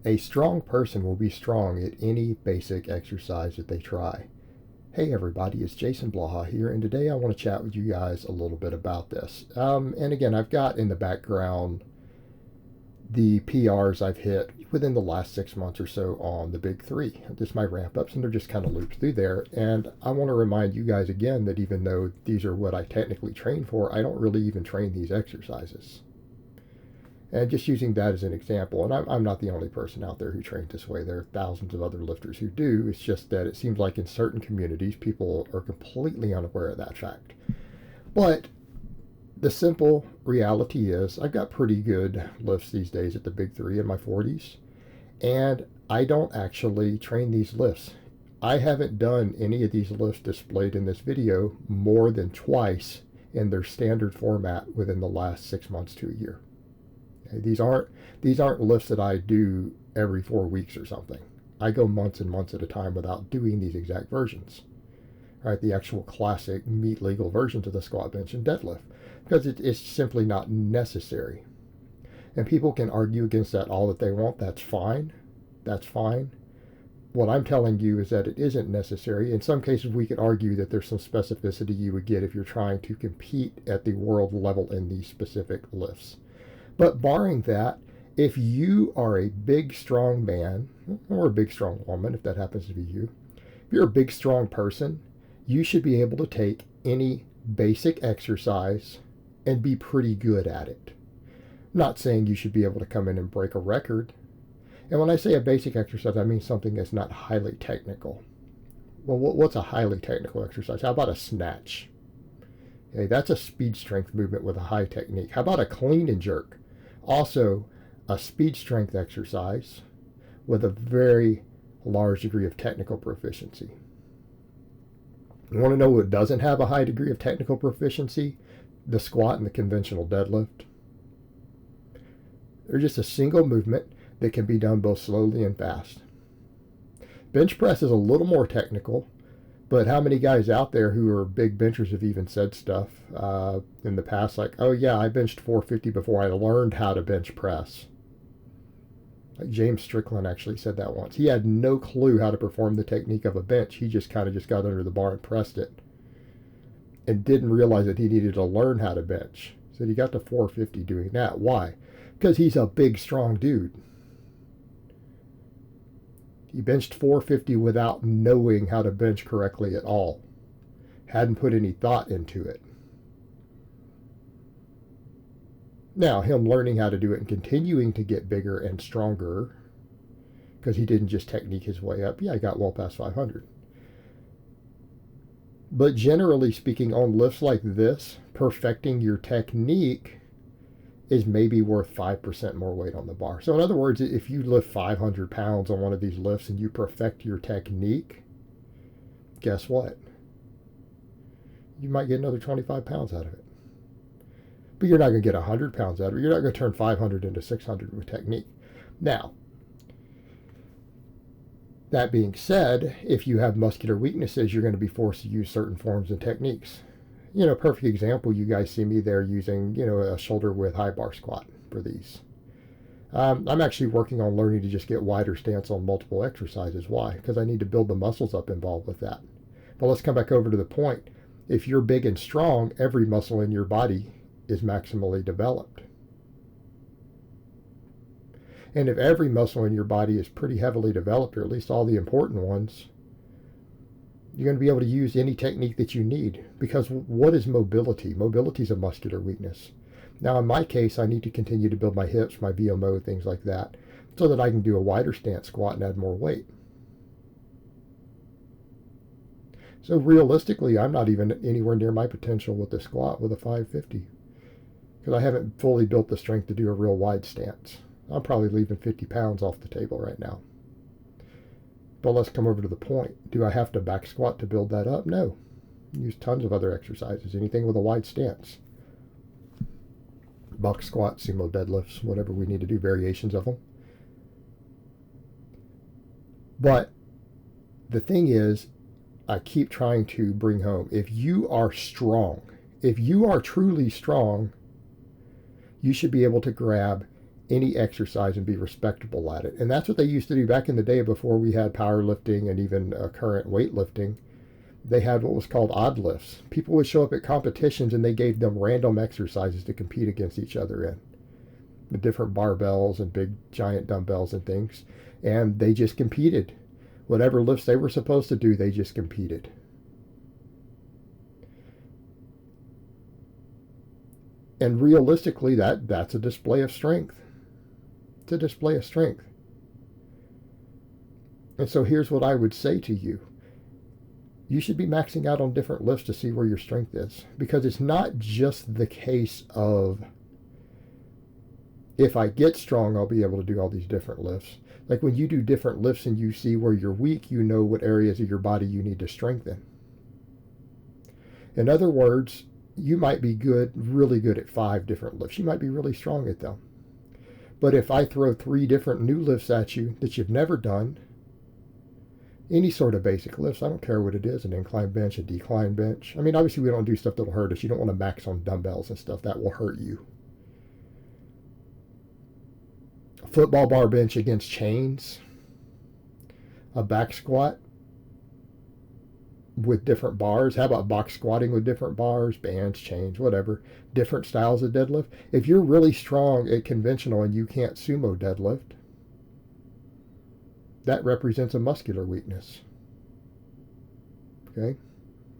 A strong person will be strong at any basic exercise that they try. Hey everybody, it's Jason Blaha here, and today I want to chat with you guys a little bit about this. And again, I've got in the background the PRs I've hit within the last 6 months or so on the big three. Just my ramp ups, and they're just kind of looped through there. And I want to remind you guys again that even though these are what I technically train for, I don't really even train these exercises. And just using that as an example, and I'm not the only person out there who trains this way. There are thousands of other lifters who do. It's just that it seems like in certain communities, people are completely unaware of that fact. But the simple reality is I've got pretty good lifts these days at the big three in my 40s. And I don't actually train these lifts. I haven't done any of these lifts displayed in this video more than twice in their standard format within the last 6 months to a year. Okay, these aren't lifts that I do every 4 weeks or something. I go months and months at a time without doing these exact versions. Right, the actual classic meat legal versions of the squat, bench, and deadlift, because it's simply not necessary. And people can argue against that all that they want. That's fine. That's fine. What I'm telling you is that it isn't necessary. In some cases, we could argue that there's some specificity you would get if you're trying to compete at the world level in these specific lifts. But barring that, if you are a big, strong man, or a big, strong woman, if that happens to be you, if you're a big, strong person, you should be able to take any basic exercise and be pretty good at it. I'm not saying you should be able to come in and break a record. And when I say a basic exercise, I mean something that's not highly technical. Well, what's a highly technical exercise? How about a snatch? Okay, that's a speed strength movement with a high technique. How about a clean and jerk? Also, a speed strength exercise with a very large degree of technical proficiency. You want to know what doesn't have a high degree of technical proficiency? The squat and the conventional deadlift. They're just a single movement that can be done both slowly and fast. Bench press is a little more technical, but how many guys out there who are big benchers have even said stuff in the past like, oh yeah, I benched 450 before I learned how to bench press. Like James Strickland actually said that once. He had no clue how to perform the technique of a bench. He just got under the bar and pressed it, and didn't realize that he needed to learn how to bench. So he got to 450 doing that. Why? Because he's a big, strong dude. He benched 450 without knowing how to bench correctly at all. Hadn't put any thought into it. Now, him learning how to do it and continuing to get bigger and stronger, because he didn't just technique his way up. Yeah, he got well past 500. But generally speaking, on lifts like this, perfecting your technique is maybe worth 5% more weight on the bar. So in other words, if you lift 500 pounds on one of these lifts and you perfect your technique, guess what? You might get another 25 pounds out of it. But you're not going to get 100 pounds out of it. You're not going to turn 500 into 600 with technique. Now, that being said, if you have muscular weaknesses, you're going to be forced to use certain forms and techniques. Perfect example, you guys see me there using, a shoulder width high bar squat for these. I'm actually working on learning to just get wider stance on multiple exercises. Why? Because I need to build the muscles up involved with that. But let's come back over to the point. If you're big and strong, every muscle in your body is maximally developed. And if every muscle in your body is pretty heavily developed, or at least all the important ones, you're going to be able to use any technique that you need. Because what is mobility? Mobility is a muscular weakness. Now, in my case, I need to continue to build my hips, my VMO, things like that, so that I can do a wider stance squat and add more weight. So realistically, I'm not even anywhere near my potential with the squat with a 550. Because I haven't fully built the strength to do a real wide stance. I'm probably leaving 50 pounds off the table right now. But let's come over to the point. Do I have to back squat to build that up? No. Use tons of other exercises. Anything with a wide stance. Box squats, sumo deadlifts, whatever we need to do, variations of them. But the thing is, I keep trying to bring home, if you are strong, if you are truly strong, you should be able to grab any exercise and be respectable at it. And that's what they used to do back in the day before we had powerlifting and even current weightlifting. They had what was called odd lifts. People would show up at competitions and they gave them random exercises to compete against each other in, with different barbells and big giant dumbbells and things. And they just competed. Whatever lifts they were supposed to do, they just competed. And realistically, that's a display of strength. It's a display of strength. And so here's what I would say to you. You should be maxing out on different lifts to see where your strength is. Because it's not just the case of, if I get strong, I'll be able to do all these different lifts. Like when you do different lifts and you see where you're weak, you know what areas of your body you need to strengthen. In other words, you might be good, really good at 5 different lifts. You might be really strong at them. But if I throw 3 different new lifts at you that you've never done, any sort of basic lifts, I don't care what it is, an incline bench, a decline bench. I mean, obviously we don't do stuff that'll hurt us. You don't want to max on dumbbells and stuff. That will hurt you. A football bar bench against chains, a back squat with different bars. How about box squatting with different bars, bands, chains, whatever. Different styles of deadlift. If you're really strong at conventional and you can't sumo deadlift, that represents a muscular weakness. Okay?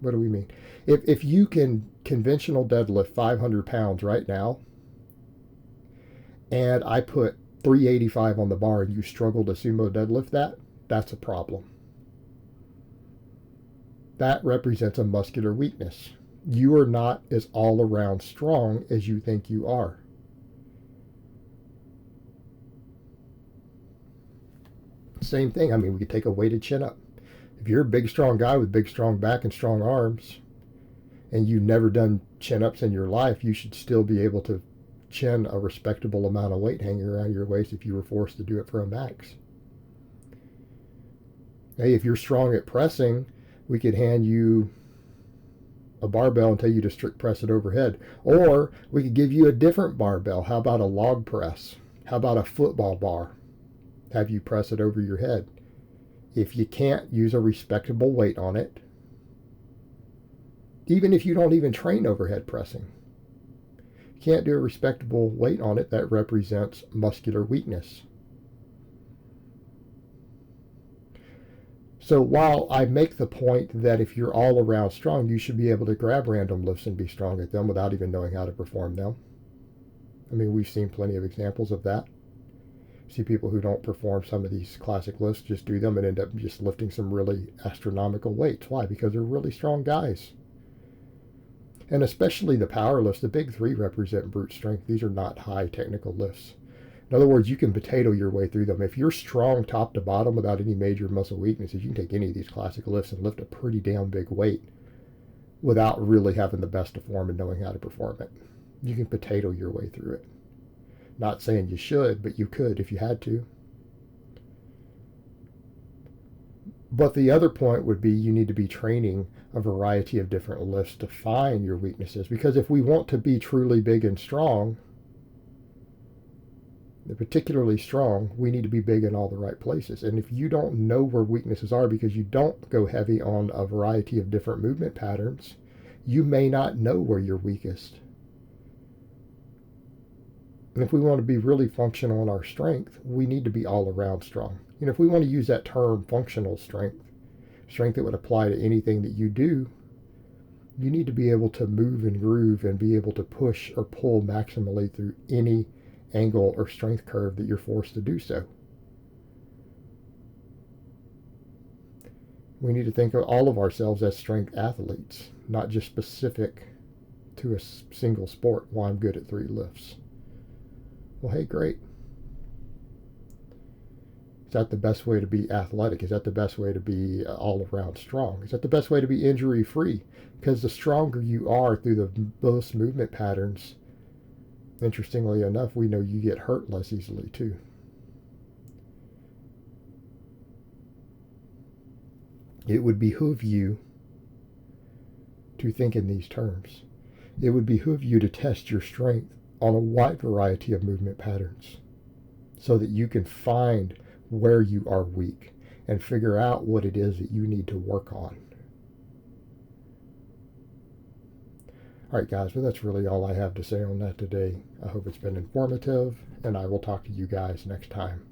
What do we mean? If you can conventional deadlift 500 pounds right now, and I put 385 on the bar and you struggle to sumo deadlift that, that's a problem. That represents a muscular weakness. You are not as all around strong as you think you are. Same thing. I mean, we could take a weighted chin up. If you're a big, strong guy with big, strong back and strong arms, and you've never done chin ups in your life, you should still be able to chin a respectable amount of weight hanging around your waist if you were forced to do it for a max. Hey, if you're strong at pressing, we could hand you a barbell and tell you to strict press it overhead. Or we could give you a different barbell. How about a log press? How about a football bar? Have you press it over your head. If you can't, use a respectable weight on it. Even if you don't even train overhead pressing. You can't do a respectable weight on it, that represents muscular weakness. So while I make the point that if you're all around strong, you should be able to grab random lifts and be strong at them without even knowing how to perform them. I mean, we've seen plenty of examples of that. See people who don't perform some of these classic lifts, just do them and end up just lifting some really astronomical weights. Why? Because they're really strong guys. And especially the power lifts, the big 3 represent brute strength. These are not high technical lifts. In other words, you can potato your way through them. If you're strong top to bottom without any major muscle weaknesses, you can take any of these classic lifts and lift a pretty damn big weight without really having the best of form and knowing how to perform it. You can potato your way through it. Not saying you should, but you could if you had to. But the other point would be you need to be training a variety of different lifts to find your weaknesses. Because if we want to be truly big and strong, particularly strong, we need to be big in all the right places. And if you don't know where weaknesses are because you don't go heavy on a variety of different movement patterns, you may not know where you're weakest. And if we want to be really functional in our strength, we need to be all around strong. You know, if we want to use that term functional strength, strength that would apply to anything that you do, you need to be able to move and groove and be able to push or pull maximally through any angle or strength curve that you're forced to do so. We need to think of all of ourselves as strength athletes, not just specific to a single sport. Well, I'm good at 3 lifts. Well, hey, great. Is that the best way to be athletic? Is that the best way to be all around strong? Is that the best way to be injury free? Because the stronger you are through the most movement patterns, interestingly enough, we know you get hurt less easily too. It would behoove you to think in these terms. It would behoove you to test your strength on a wide variety of movement patterns. so that you can find where you are weak and figure out what it is that you need to work on. All right, guys, well, that's really all I have to say on that today. I hope it's been informative, and I will talk to you guys next time.